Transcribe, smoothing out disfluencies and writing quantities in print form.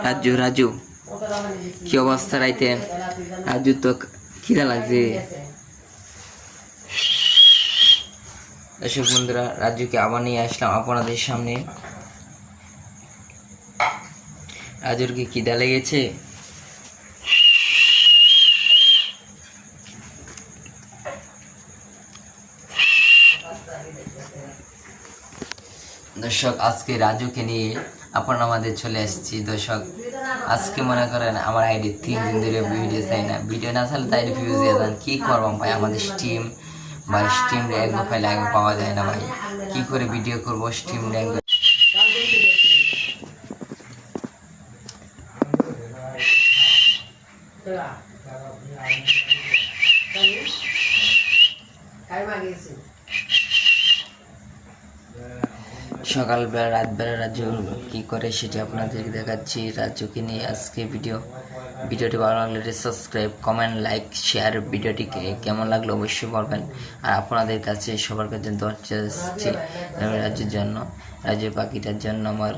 রাজু রাজু কি অবস্থা রাইতে? রাজু তো খিদা লাগছে। দর্শক বন্ধুরা, রাজুকে আবার নিয়ে আসলাম আপনাদের সামনে। রাজুর কি খিদা লেগেছে? দর্শক, আজকে রাজুকে নিয়ে আপনারা আমাদের চলে আসছি। দর্শক, আজকে মনে করেন আমার আইডি 3 দিন ধরে ভিডিও চাই না, ভিডিও না চাইলে তাই ভিউজ দিয়ে যান। কী করবাম ভাই, আমাদের স্টিম র্যাঙ্ক ফাইল আগে পাওয়া যায় না ভাই, কি করে ভিডিও করবো স্টিম র্যাঙ্ক। সকালবেলা রাতবেলা রাজু কি করে সেটা আপনাদের দেখাচ্ছি। রাজুকে নিয়ে আজকে ভিডিওটি ভালো লাগলে সাবস্ক্রাইব, কমেন্ট, লাইক, শেয়ার। ভিডিওটিকে কেমন লাগলো অবশ্যই বলবেন। আর আপনাদের কাছে সবার কাছে দোয়া চাচ্ছি রাজুর জন্য, রাজু পাখিটার জন্য, আমার